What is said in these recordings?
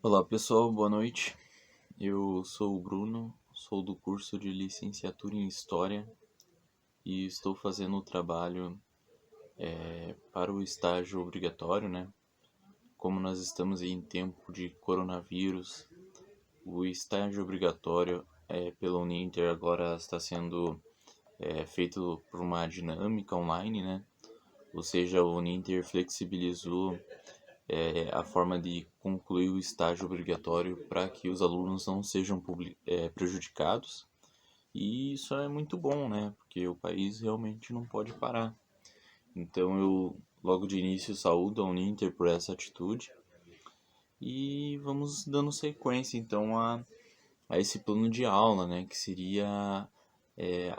Olá pessoal, boa noite. Eu sou o Bruno, sou do curso de licenciatura em História e estou fazendo o trabalho para o estágio obrigatório, né? Como nós estamos em tempo de coronavírus, o estágio obrigatório pela Uninter agora está sendo feito por uma dinâmica online, né? Ou seja, a Uninter flexibilizou a forma de concluir o estágio obrigatório para que os alunos não sejam prejudicados. E isso é muito bom, né? Porque o país realmente não pode parar. Então eu logo de início saúdo a Uninter por essa atitude e vamos dando sequência então a esse plano de aula, né? Que seria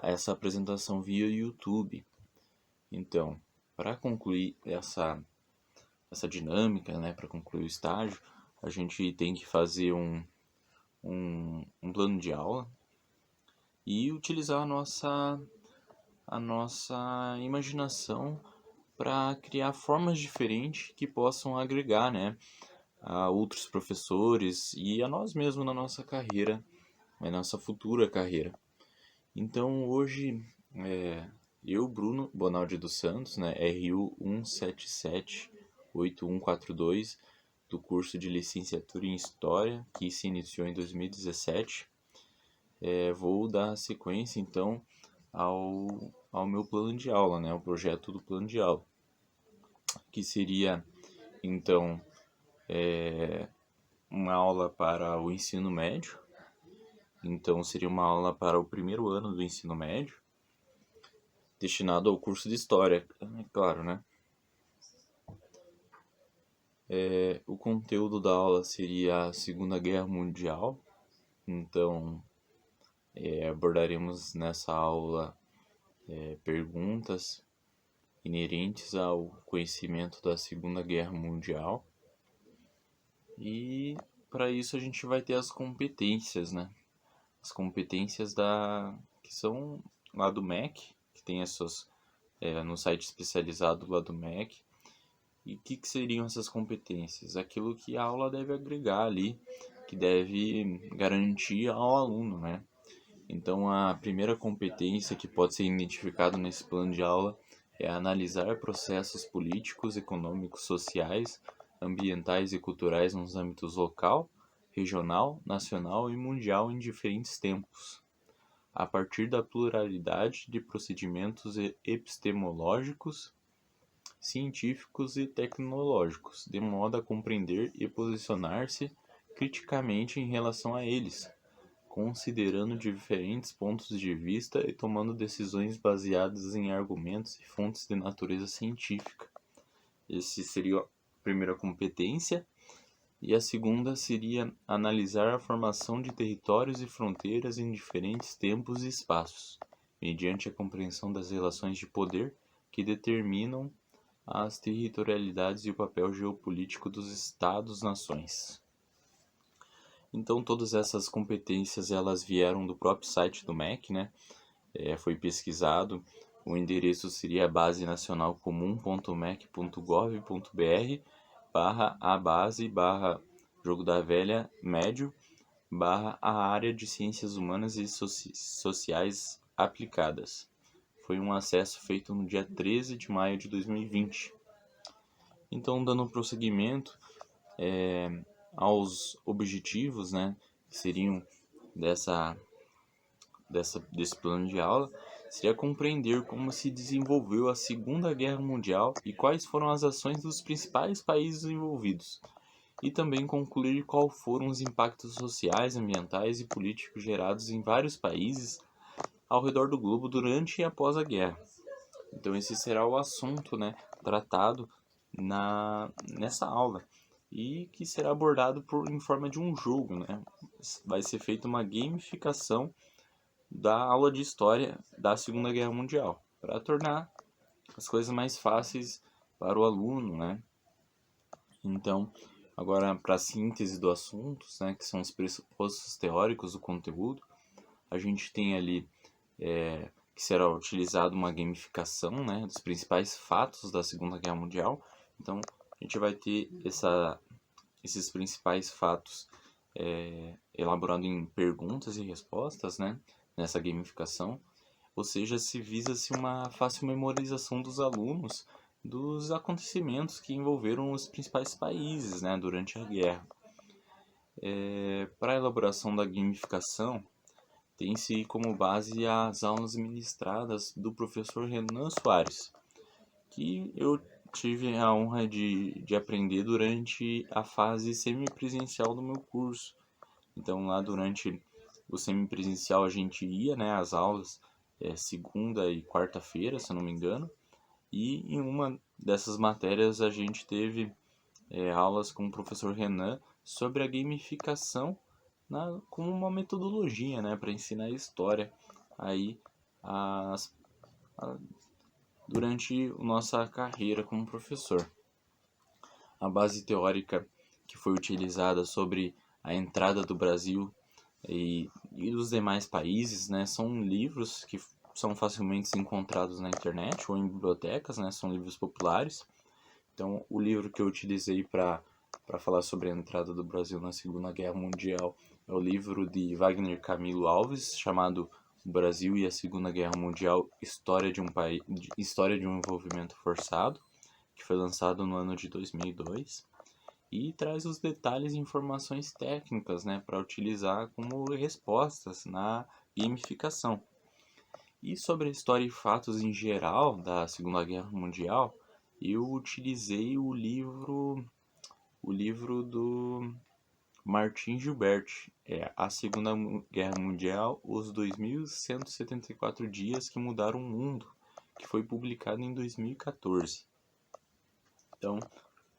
essa apresentação via YouTube. Então, para concluir essa dinâmica, né? Para concluir o estágio, a gente tem que fazer um plano de aula e utilizar a nossa imaginação para criar formas diferentes que possam agregar, né, a outros professores e a nós mesmos na nossa carreira, na nossa futura carreira. Então hoje eu, Bruno Bonaldi dos Santos, né, RU 1778142 do curso de licenciatura em História que se iniciou em 2017, vou dar sequência então ao meu plano de aula, né, o projeto do plano de aula, que seria então uma aula para o ensino médio. Então seria uma aula para o primeiro ano do ensino médio, destinado ao curso de História, é claro, né? O conteúdo da aula seria a Segunda Guerra Mundial. Então abordaremos nessa aula perguntas inerentes ao conhecimento da Segunda Guerra Mundial. E para isso a gente vai ter as competências, né? As competências que são lá do MEC, que tem essas no site especializado lá do MEC. E o que seriam essas competências? Aquilo que a aula deve agregar ali, que deve garantir ao aluno, né? Então a primeira competência que pode ser identificada nesse plano de aula é analisar processos políticos, econômicos, sociais, ambientais e culturais nos âmbitos local, regional, nacional e mundial em diferentes tempos, a partir da pluralidade de procedimentos epistemológicos, científicos e tecnológicos, de modo a compreender e posicionar-se criticamente em relação a eles, considerando diferentes pontos de vista e tomando decisões baseadas em argumentos e fontes de natureza científica. Esse seria a primeira competência. E a segunda seria analisar a formação de territórios e fronteiras em diferentes tempos e espaços, mediante a compreensão das relações de poder que determinam as territorialidades e o papel geopolítico dos Estados-nações. Então todas essas competências elas vieram do próprio site do MEC, né? Foi pesquisado. O endereço seria basenacionalcomum.mec.gov.br /a base /jogo da velha médio /a área de ciências humanas e sociais aplicadas. Foi um acesso feito no dia 13 de maio de 2020. Então, dando prosseguimento aos objetivos, né, que seriam desse plano de aula, seria compreender como se desenvolveu a Segunda Guerra Mundial e quais foram as ações dos principais países envolvidos, e também concluir quais foram os impactos sociais, ambientais e políticos gerados em vários países ao redor do globo durante e após a guerra. Então esse será o assunto, né, tratado nessa aula e que será abordado em forma de um jogo, né? Vai ser feita uma gamificação da aula de história da Segunda Guerra Mundial para tornar as coisas mais fáceis para o aluno, né? Então, agora para a síntese do assunto, né, que são os pressupostos teóricos do conteúdo, a gente tem ali que será utilizado uma gamificação, né, dos principais fatos da Segunda Guerra Mundial. Então, a gente vai ter esses principais fatos elaborado em perguntas e respostas, né, nessa gamificação, ou seja, se visa-se uma fácil memorização dos alunos dos acontecimentos que envolveram os principais países, né, durante a guerra. Para a elaboração da gamificação, tem-se como base as aulas ministradas do professor Renan Soares, que eu tive a honra de aprender durante a fase semipresencial do meu curso. Então, lá durante o semipresencial a gente ia, né, às aulas segunda e quarta-feira, se eu não me engano, e em uma dessas matérias a gente teve aulas com o professor Renan sobre a gamificação como uma metodologia, né, para ensinar a história aí as, a, durante a nossa carreira como professor. A base teórica que foi utilizada sobre a entrada do Brasil e dos demais países, né, são livros que são facilmente encontrados na internet ou em bibliotecas, né, são livros populares. Então, o livro que eu utilizei para falar sobre a entrada do Brasil na Segunda Guerra Mundial é o livro de Wagner Camilo Alves, chamado O Brasil e a Segunda Guerra Mundial, História de um Envolvimento Forçado, que foi lançado no ano de 2002, e traz os detalhes e informações técnicas, né, para utilizar como respostas na gamificação. E sobre a história e fatos em geral da Segunda Guerra Mundial, eu utilizei o livro do Martin Gilbert, A Segunda Guerra Mundial, os 2174 dias que mudaram o mundo, que foi publicado em 2014. Então,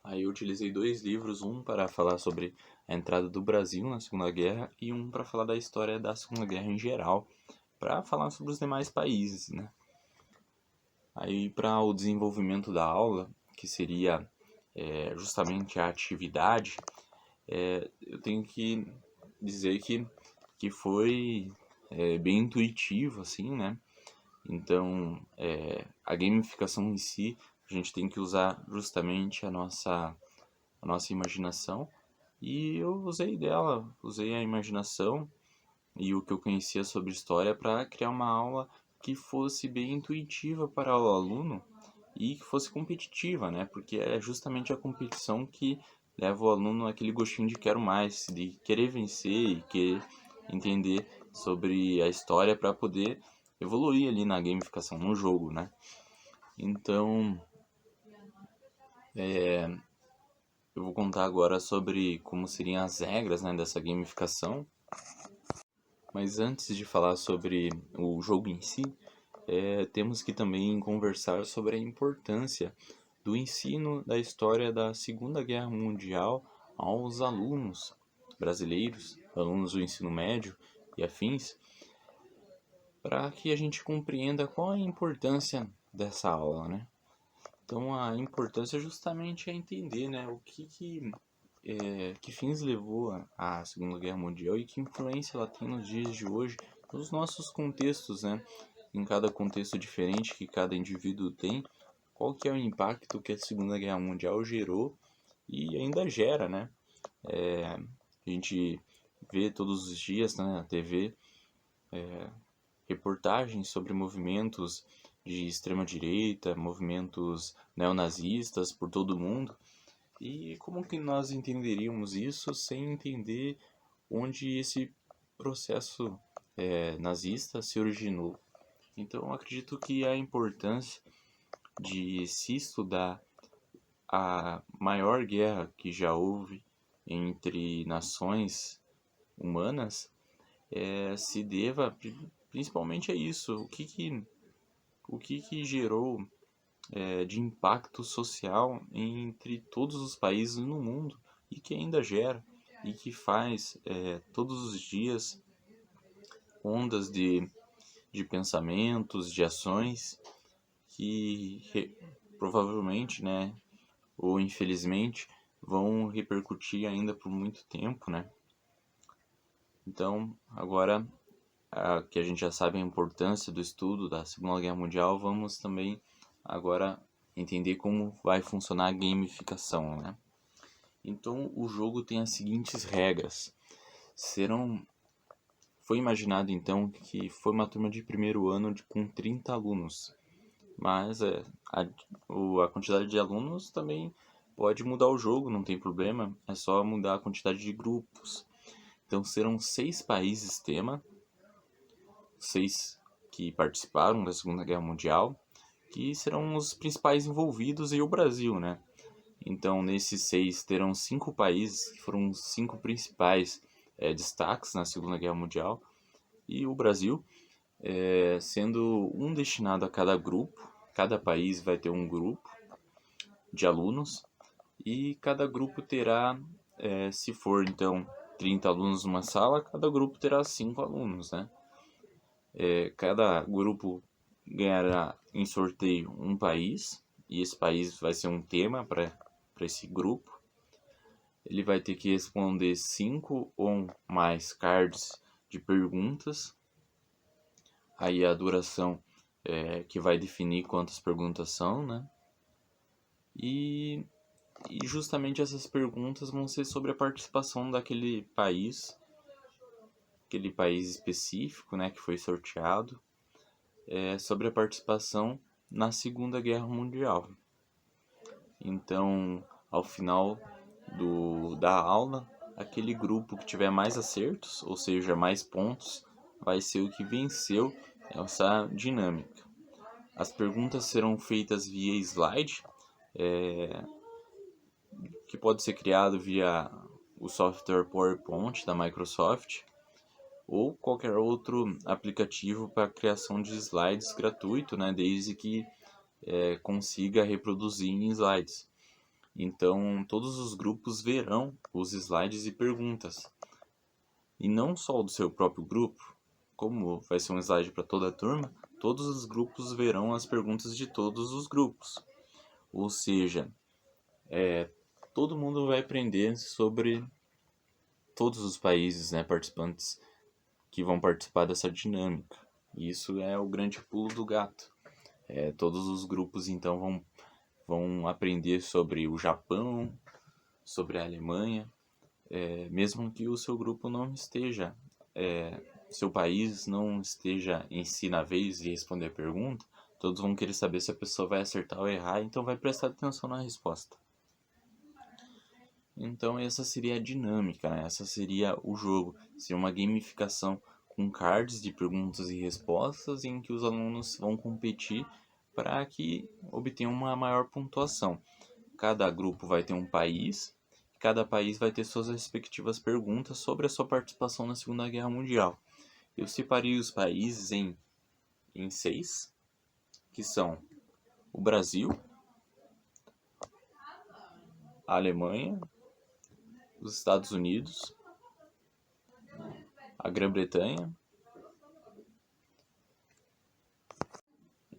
aí eu utilizei dois livros, um para falar sobre a entrada do Brasil na Segunda Guerra e um para falar da história da Segunda Guerra em geral, para falar sobre os demais países, né? Aí para o desenvolvimento da aula, que seria justamente a atividade, eu tenho que dizer que foi bem intuitivo, assim, né? Então, a gamificação em si, a gente tem que usar justamente a nossa imaginação. E eu usei a imaginação e o que eu conhecia sobre história para criar uma aula que fosse bem intuitiva para o aluno e que fosse competitiva, né? Porque é justamente a competição que leva o aluno aquele gostinho de quero mais, de querer vencer e querer entender sobre a história para poder evoluir ali na gamificação, no jogo, né? Então, eu vou contar agora sobre como seriam as regras, né, dessa gamificação. Mas antes de falar sobre o jogo em si, temos que também conversar sobre a importância do ensino da história da Segunda Guerra Mundial aos alunos brasileiros, alunos do ensino médio e afins, para que a gente compreenda qual a importância dessa aula, né? Então, a importância justamente é entender, né, o que fins levou à Segunda Guerra Mundial e que influência ela tem nos dias de hoje, nos nossos contextos, né? Em cada contexto diferente que cada indivíduo tem, qual que é o impacto que a Segunda Guerra Mundial gerou e ainda gera, né? A gente vê todos os dias, né, na TV reportagens sobre movimentos de extrema-direita, movimentos neonazistas por todo o mundo. E como que nós entenderíamos isso sem entender onde esse processo nazista se originou? Então, eu acredito que a importância de se estudar a maior guerra que já houve entre nações humanas se deva principalmente a isso. O que gerou de impacto social entre todos os países no mundo e que ainda gera e que faz todos os dias ondas de pensamentos, de ações que provavelmente, né, ou infelizmente, vão repercutir ainda por muito tempo, né? Então, agora que a gente já sabe a importância do estudo da Segunda Guerra Mundial, vamos também agora entender como vai funcionar a gamificação, né? Então o jogo tem as seguintes regras. Foi imaginado então que foi uma turma de primeiro ano com 30 alunos, mas a quantidade de alunos também pode mudar o jogo, não tem problema, é só mudar a quantidade de grupos. Então serão 6 países tema, 6 que participaram da Segunda Guerra Mundial, que serão os principais envolvidos e o Brasil, né? Então nesses 6 terão 5 países que foram os 5 principais destaques na Segunda Guerra Mundial, e o Brasil, sendo um destinado a cada grupo. Cada país vai ter um grupo de alunos e cada grupo terá, se for então 30 alunos numa sala, cada grupo terá 5 alunos, né? Cada grupo ganhará em sorteio um país, e esse país vai ser um tema para esse grupo. Ele vai ter que responder 5 ou mais cards de perguntas. Aí a duração que vai definir quantas perguntas são, né? E justamente essas perguntas vão ser sobre a participação daquele país, aquele país específico, né, que foi sorteado, sobre a participação na Segunda Guerra Mundial. Então, ao final da aula, aquele grupo que tiver mais acertos, ou seja, mais pontos, vai ser o que venceu essa dinâmica. As perguntas serão feitas via slide, que pode ser criado via o software PowerPoint da Microsoft ou qualquer outro aplicativo para criação de slides gratuito, né, desde que consiga reproduzir em slides. Então, todos os grupos verão os slides e perguntas. E não só do seu próprio grupo, como vai ser um slide para toda a turma, todos os grupos verão as perguntas de todos os grupos. Ou seja, todo mundo vai aprender sobre todos os países, né, participantes que vão participar dessa dinâmica. E isso é o grande pulo do gato. Todos os grupos então vão aprender sobre o Japão, sobre a Alemanha, mesmo que o seu grupo não esteja, seu país não esteja em si na vez de responder a pergunta, todos vão querer saber se a pessoa vai acertar ou errar, então vai prestar atenção na resposta. Então essa seria a dinâmica, né? Essa seria o jogo. Seria uma gamificação com cards de perguntas e respostas em que os alunos vão competir para que obtenham uma maior pontuação. Cada grupo vai ter um país, cada país vai ter suas respectivas perguntas sobre a sua participação na Segunda Guerra Mundial. Eu separei os países em 6, que são o Brasil, a Alemanha, os Estados Unidos, a Grã-Bretanha.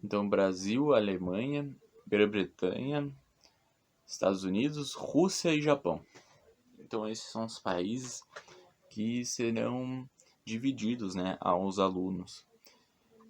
Então, Brasil, Alemanha, Grã-Bretanha, Estados Unidos, Rússia e Japão. Então, esses são os países que serão divididos, né, aos alunos.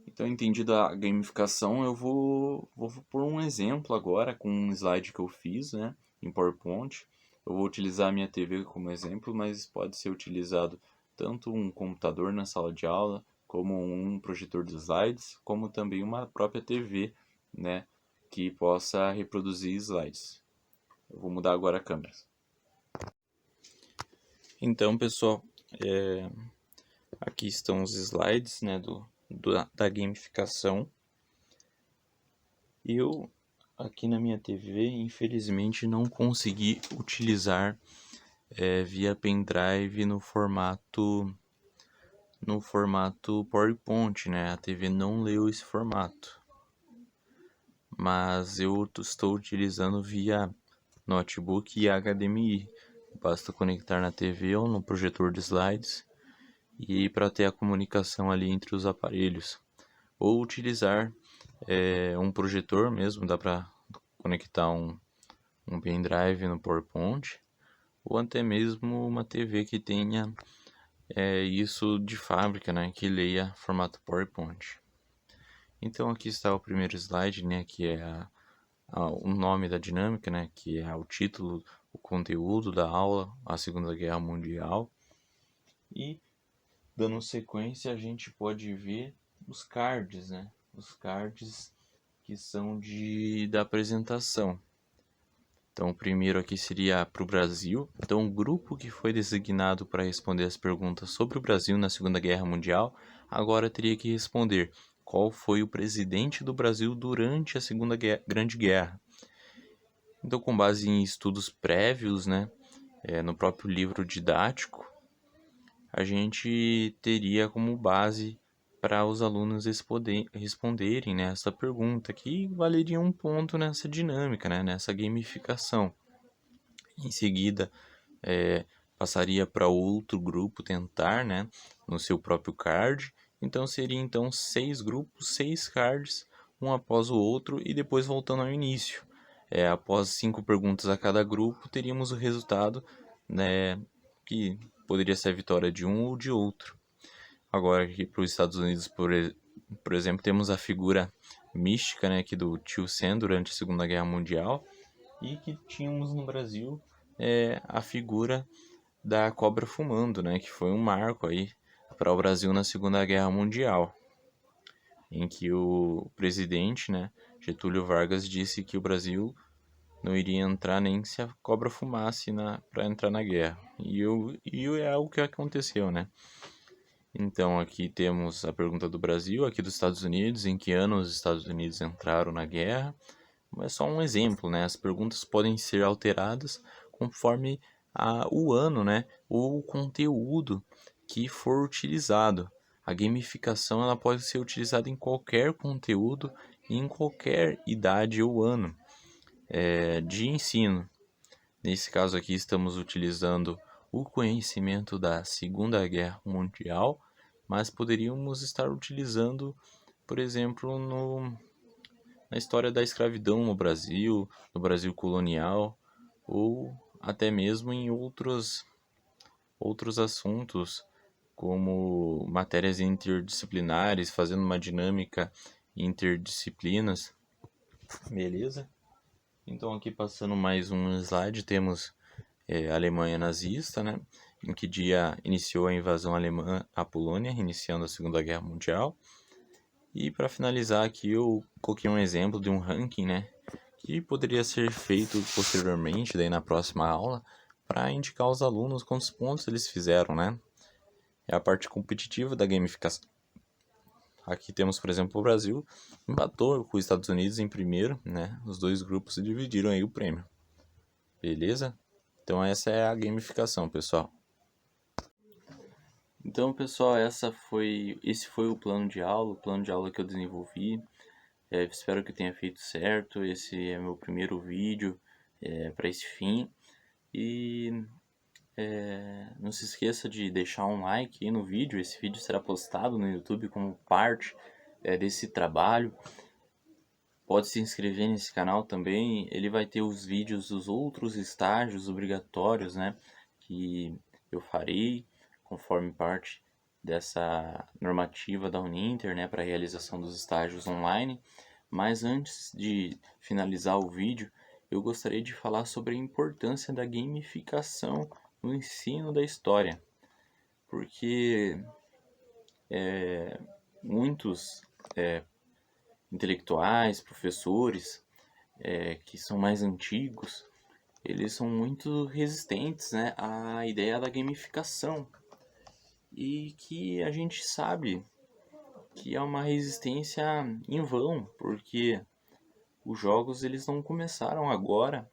Então, entendida a gamificação, eu vou pôr um exemplo agora com um slide que eu fiz, né, em PowerPoint. Eu vou utilizar a minha TV como exemplo, mas pode ser utilizado tanto um computador na sala de aula, como um projetor de slides, como também uma própria TV, né, que possa reproduzir slides. Eu vou mudar agora a câmera. Então, pessoal, aqui estão os slides, né, da gamificação. Eu, aqui na minha TV, infelizmente não consegui utilizar via pendrive no formato PowerPoint, né? A TV não leu esse formato. Mas eu estou utilizando via notebook e HDMI. Basta conectar na TV ou no projetor de slides e para ter a comunicação ali entre os aparelhos. Ou utilizar um projetor mesmo, dá para conectar um pendrive no PowerPoint, ou até mesmo uma TV que tenha isso de fábrica, né, que leia formato PowerPoint. Então aqui está o primeiro slide, né, que é o nome da dinâmica, né, que é o título o conteúdo da aula, a Segunda Guerra Mundial. E, dando sequência, a gente pode ver os cards, né? Os cards que são da apresentação. Então, o primeiro aqui seria para o Brasil. Então, o grupo que foi designado para responder as perguntas sobre o Brasil na Segunda Guerra Mundial, agora teria que responder qual foi o presidente do Brasil durante a Segunda Grande Guerra. Então, com base em estudos prévios, né, no próprio livro didático, a gente teria como base para os alunos responderem, né, essa pergunta, que valeria um ponto nessa dinâmica, né, nessa gamificação. Em seguida, passaria para outro grupo tentar, né, no seu próprio card. Então, seria 6 grupos, 6 cards, um após o outro, e depois voltando ao início. Após 5 perguntas a cada grupo, teríamos o resultado, né, que poderia ser a vitória de um ou de outro. Agora, aqui para os Estados Unidos, por exemplo, temos a figura mística, né, aqui do Tio Sam durante a Segunda Guerra Mundial, e que tínhamos no Brasil a figura da cobra fumando, né, que foi um marco aí para o Brasil na Segunda Guerra Mundial, em que o presidente, né, Getúlio Vargas, disse que o Brasil não iria entrar nem se a cobra fumasse para entrar na guerra. E é o que aconteceu, né? Então aqui temos a pergunta do Brasil, aqui dos Estados Unidos, em que ano os Estados Unidos entraram na guerra. Mas é só um exemplo, né? As perguntas podem ser alteradas conforme o ano, né? Ou o conteúdo que for utilizado. A gamificação ela pode ser utilizada em qualquer conteúdo e em qualquer idade ou ano de ensino. Nesse caso aqui estamos utilizando o conhecimento da Segunda Guerra Mundial, mas poderíamos estar utilizando, por exemplo, na história da escravidão no Brasil colonial, ou até mesmo em outros assuntos, como matérias interdisciplinares, fazendo uma dinâmica interdisciplinas. Beleza? Então aqui passando mais um slide, temos a Alemanha nazista, né? Em que dia iniciou a invasão alemã à Polônia, iniciando a Segunda Guerra Mundial. E para finalizar aqui, eu coloquei um exemplo de um ranking, né? Que poderia ser feito posteriormente, daí na próxima aula, para indicar aos alunos quantos pontos eles fizeram, né? É a parte competitiva da gamificação. Aqui temos, por exemplo, o Brasil empatou com os Estados Unidos em primeiro, né? Os dois grupos se dividiram aí o prêmio. Beleza? Então essa é a gamificação, pessoal. Então, pessoal, esse foi o plano de aula que eu desenvolvi. Espero que tenha feito certo. Esse é meu primeiro vídeo para esse fim. E não se esqueça de deixar um like aí no vídeo. Esse vídeo será postado no YouTube como parte desse trabalho. Pode se inscrever nesse canal também. Ele vai ter os vídeos dos outros estágios obrigatórios, né, que eu farei conforme parte dessa normativa da Uninter, né, para a realização dos estágios online. Mas antes de finalizar o vídeo, eu gostaria de falar sobre a importância da gamificação no ensino da história, porque muitos intelectuais, professores que são mais antigos, eles são muito resistentes, né, à ideia da gamificação, e que a gente sabe que é uma resistência em vão, porque os jogos eles não começaram agora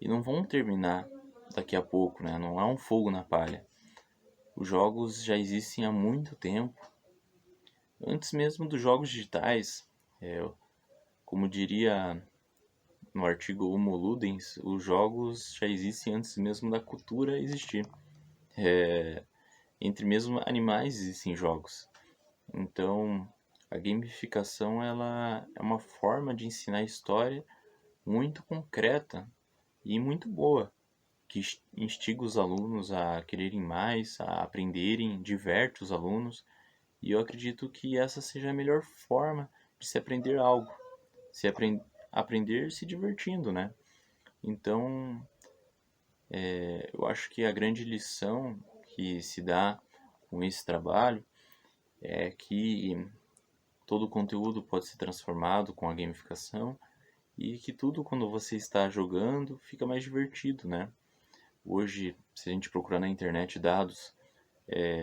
e não vão terminar daqui a pouco, né? Não é um fogo na palha. Os jogos já existem há muito tempo, antes mesmo dos jogos digitais. Como diria no artigo Homo Ludens, os jogos já existem antes mesmo da cultura existir. Entre mesmo animais existem jogos. Então, a gamificação ela é uma forma de ensinar história muito concreta e muito boa, que instiga os alunos a quererem mais, a aprenderem, diverte os alunos. E eu acredito que essa seja a melhor forma de se aprender algo, aprender se divertindo, né? Então, Eu acho que a grande lição que se dá com esse trabalho é que todo o conteúdo pode ser transformado com a gamificação e que tudo, quando você está jogando, fica mais divertido, né? Hoje, se a gente procurar na internet dados,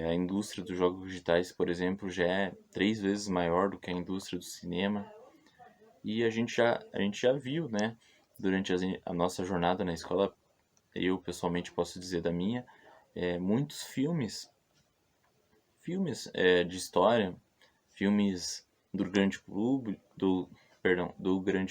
a indústria dos jogos digitais, por exemplo, já é 3 vezes maior do que a indústria do cinema. E a gente já viu, né, durante a nossa jornada na escola, eu pessoalmente posso dizer da minha, muitos filmes de história, filmes do grande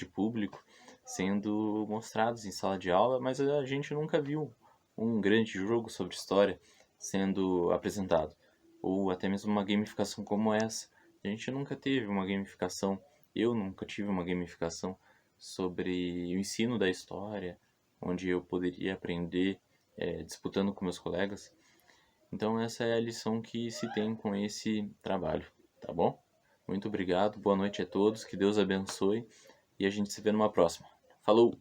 público sendo mostrados em sala de aula, mas a gente nunca viu um grande jogo sobre história sendo apresentado, ou até mesmo uma gamificação como essa. A gente nunca teve uma gamificação, eu nunca tive uma gamificação sobre o ensino da história, onde eu poderia aprender disputando com meus colegas. Então essa é a lição que se tem com esse trabalho, tá bom? Muito obrigado, boa noite a todos, que Deus abençoe e a gente se vê numa próxima. Falou!